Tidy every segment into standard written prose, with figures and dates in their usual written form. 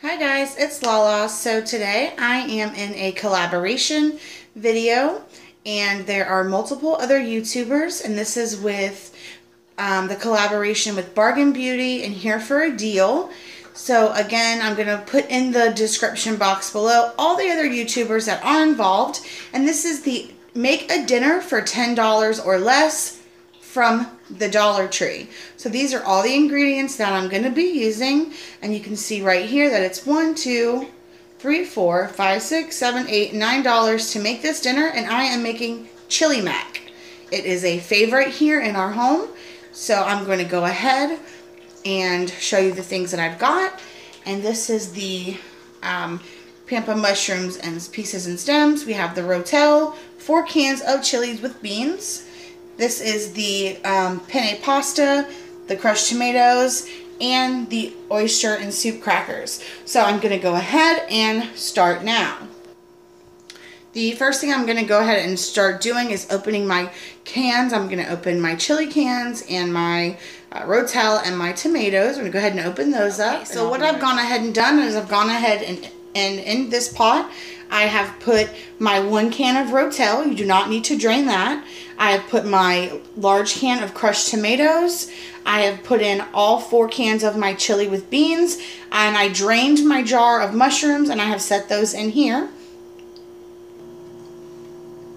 Hi guys, it's Lala. So today I am in a collaboration video and there are multiple other YouTubers, and this is with the collaboration with Bargain Beauty and Here for a Deal. So again, I'm going to put in the description box below all the other YouTubers that are involved, and this is the Make a Dinner for $10 or Less from the Dollar Tree. So these are all the ingredients that I'm going to be using, and you can see right here that it's $1, $2, $3, $4, $5, $6, $7, $8, $9 to make this dinner, and I am making chili mac. It is a favorite here in our home, so I'm going to go ahead and show you the things that I've got. And this is the pampa mushrooms and pieces and stems. We have the rotel, 4 cans of chilies with beans. This is the penne pasta, the crushed tomatoes, and the oyster and soup crackers. So I'm going to go ahead and start now. The first thing I'm going to go ahead and start doing is opening my cans. I'm going to open my chili cans and my rotel and my tomatoes. I'm going to go ahead and open those up. Okay, so what I've gone ahead and done is I've gone ahead and in this pot I have put my 1 can of rotel. You do not need to drain that. I have put my large can of crushed tomatoes. I have put in all 4 cans of my chili with beans, and I drained my jar of mushrooms and I have set those in here.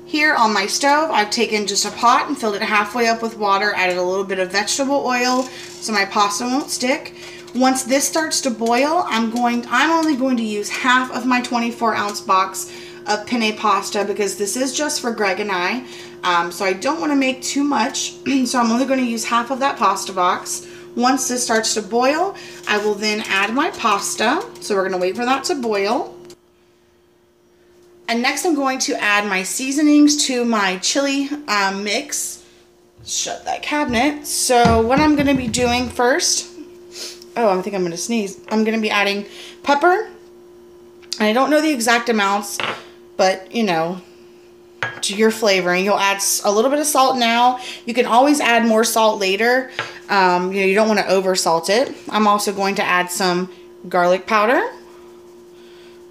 Here on my stove, I've taken just a pot and filled it halfway up with water, added a little bit of vegetable oil so my pasta won't stick. Once this starts to boil, I'm only going to use half of my 24-ounce box of penne pasta because this is just for Greg and I. So I don't want to make too much, so I'm only going to use half of that pasta box. Once this starts to boil, I will then add my pasta. So we're going to wait for that to boil. And next I'm going to add my seasonings to my chili mix. Shut that cabinet. So what I'm going to be doing first, I think I'm going to sneeze. I'm going to be adding pepper. I don't know the exact amounts, but you know, to your flavoring. You'll add a little bit of salt now. You can always add more salt later. You don't want to over salt it. I'm also going to add some garlic powder.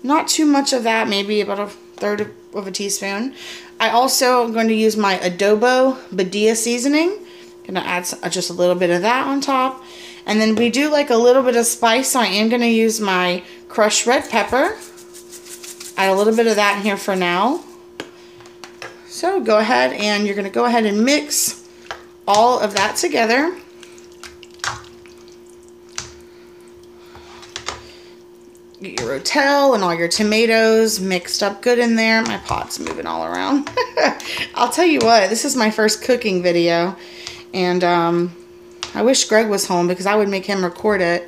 Not too much of that, maybe about 1/3 of a teaspoon. I also am going to use my adobo badilla seasoning. I'm going to add just a little bit of that on top. And then we do like a little bit of spice, so I am going to use my crushed red pepper. Add a little bit of that in here for now. So go ahead and you're going to go ahead and mix all of that together. Get your rotel and all your tomatoes mixed up good in there. My pot's moving all around. I'll tell you what, this is my first cooking video, and I wish Greg was home because I would make him record it,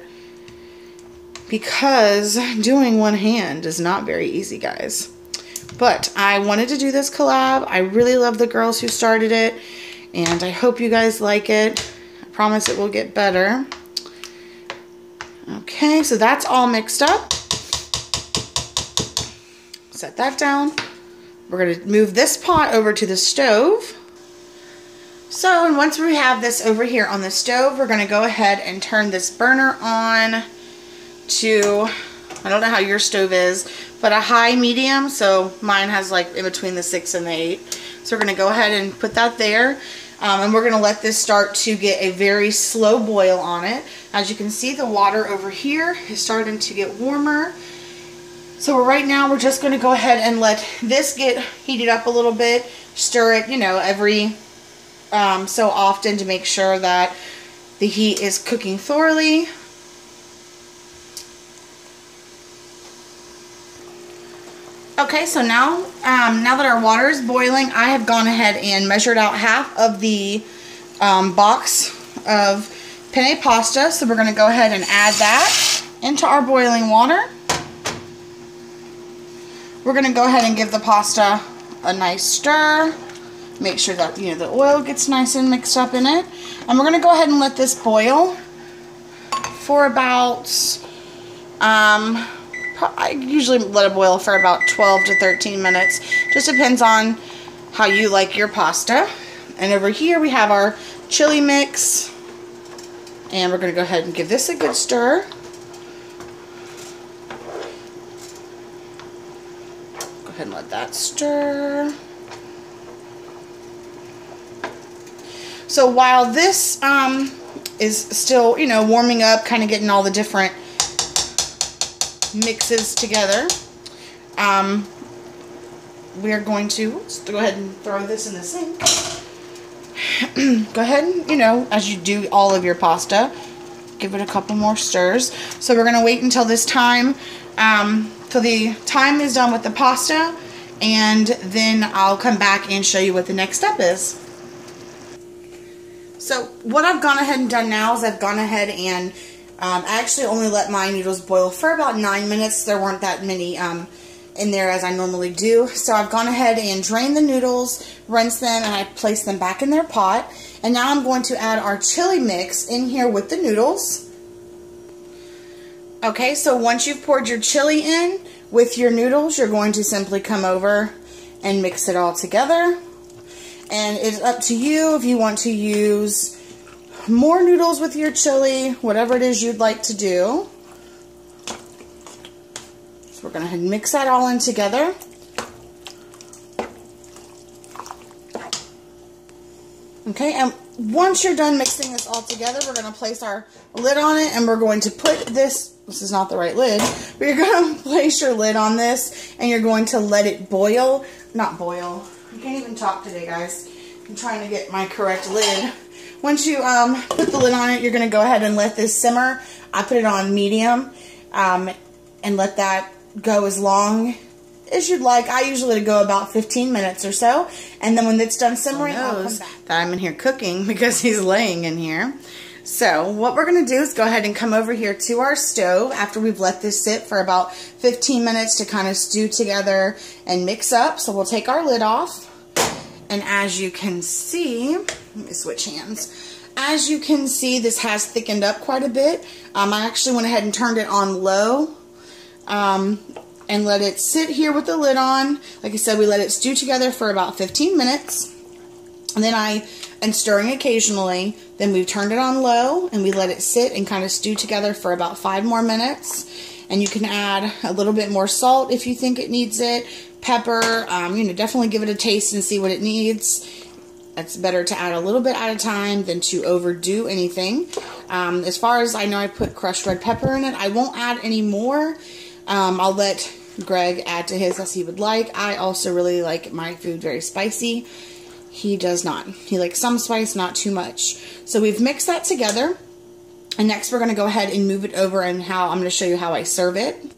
because doing one hand is not very easy, guys. But I wanted to do this collab. I really love the girls who started it, and I hope you guys like it. I promise it will get better. Okay, so that's all mixed up. Set that down. We're going to move this pot over to the stove. So, and once we have this over here on the stove, we're going to go ahead and turn this burner on to, I don't know how your stove is, but a high medium. So mine has like in between the 6 and the 8. So we're going to go ahead and put that there. And we're going to let this start to get a very slow boil on it. As you can see, the water over here is starting to get warmer. So right now we're just going to go ahead and let this get heated up a little bit. Stir it, you know, every so often to make sure that the heat is cooking thoroughly. Okay, so now that our water is boiling, I have gone ahead and measured out half of the box of penne pasta. So we're going to go ahead and add that into our boiling water. We're going to go ahead and give the pasta a nice stir. Make sure that, you know, the oil gets nice and mixed up in it. And we're going to go ahead and let this boil for about, I usually let it boil for about 12 to 13 minutes. Just depends on how you like your pasta. And over here we have our chili mix. And we're going to go ahead and give this a good stir. ahead and let that stir. So while this is still, you know, warming up, kind of getting all the different mixes together, we are going to, let's go ahead and throw this in the sink. Go ahead and, you know, as you do all of your pasta, give it a couple more stirs. So we're going to wait until this time, till the time is done with the pasta, and then I'll come back and show you what the next step is. So what I've gone ahead and done now is I've gone ahead and I actually only let my noodles boil for about 9 minutes. There weren't that many in there as I normally do. So I've gone ahead and drained the noodles, rinsed them, and I placed them back in their pot. And now I'm going to add our chili mix in here with the noodles. Okay, so once you've poured your chili in with your noodles, you're going to simply come over and mix it all together. And it's up to you if you want to use more noodles with your chili, whatever it is you'd like to do. So we're going to mix that all in together. Okay, and once you're done mixing this all together, we're going to place our lid on it, and we're going to put this is not the right lid, but you're going to place your lid on this, and you're going to let it boil, not boil. I can't even talk today, guys. I'm trying to get my correct lid. Once you put the lid on it, you're going to go ahead and let this simmer. I put it on medium, and let that go as long as you'd like. I usually let it go about 15 minutes or so, and then when it's done simmering, I'll come back. That I'm in here cooking because he's laying in here. So what we're going to do is go ahead and come over here to our stove after we've let this sit for about 15 minutes to kind of stew together and mix up. So we'll take our lid off, and as you can see, let me switch hands. As you can see, this has thickened up quite a bit. I actually went ahead and turned it on low and let it sit here with the lid on. Like I said, we let it stew together for about 15 minutes. And then I am stirring occasionally. Then we've turned it on low and we let it sit and kind of stew together for about 5 more minutes. And you can add a little bit more salt if you think it needs it. Pepper, you know, definitely give it a taste and see what it needs. It's better to add a little bit at a time than to overdo anything. As far as I know, I put crushed red pepper in it. I won't add any more. I'll let Greg add to his as he would like. I also really like my food very spicy. He does not. He likes some spice, not too much. So we've mixed that together. And next we're going to go ahead and move it over, and I'm going to show you how I serve it.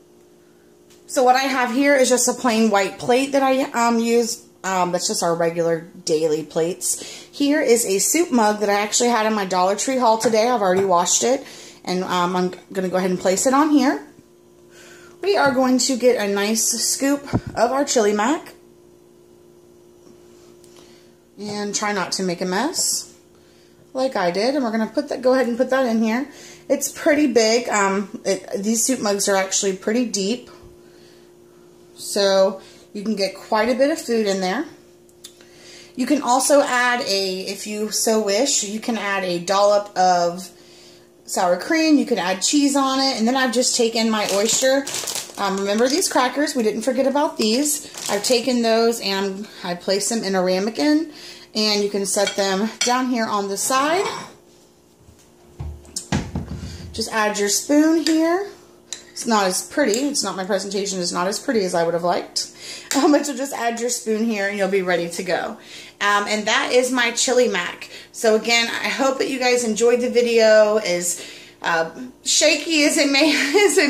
So what I have here is just a plain white plate that I use. That's just our regular daily plates. Here is a soup mug that I actually had in my Dollar Tree haul today. I've already washed it. And I'm going to go ahead and place it on here. We are going to get a nice scoop of our chili mac. And try not to make a mess like I did. And we're going to go ahead and put that in here. It's pretty big. These soup mugs are actually pretty deep. So you can get quite a bit of food in there. You can also add if you so wish, you can add a dollop of sour cream. You can add cheese on it. And then I've just taken my oyster. Remember these crackers? We didn't forget about these. I've taken those and I placed them in a ramekin. And you can set them down here on the side. Just add your spoon here. It's not as pretty. It's not, my presentation is not as pretty as I would have liked. But you'll just add your spoon here and you'll be ready to go. And that is my chili mac. So again, I hope that you guys enjoyed the video. As shaky as it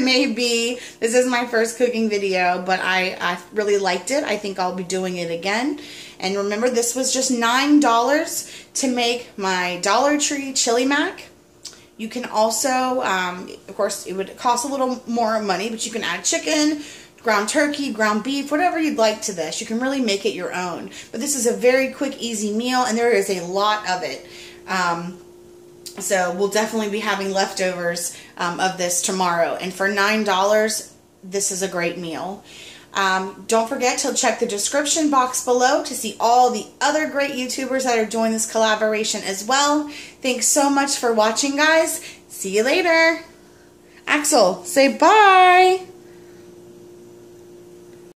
may be, this is my first cooking video, but I really liked it. I think I'll be doing it again. And remember, this was just $9 to make my Dollar Tree chili mac. You can also, of course, it would cost a little more money, but you can add chicken, ground turkey, ground beef, whatever you'd like to this. You can really make it your own. But this is a very quick, easy meal, and there is a lot of it. So we'll definitely be having leftovers of this tomorrow. And for $9, this is a great meal. Don't forget to check the description box below to see all the other great YouTubers that are doing this collaboration as well. Thanks so much for watching, guys. See you later. Axel, say bye.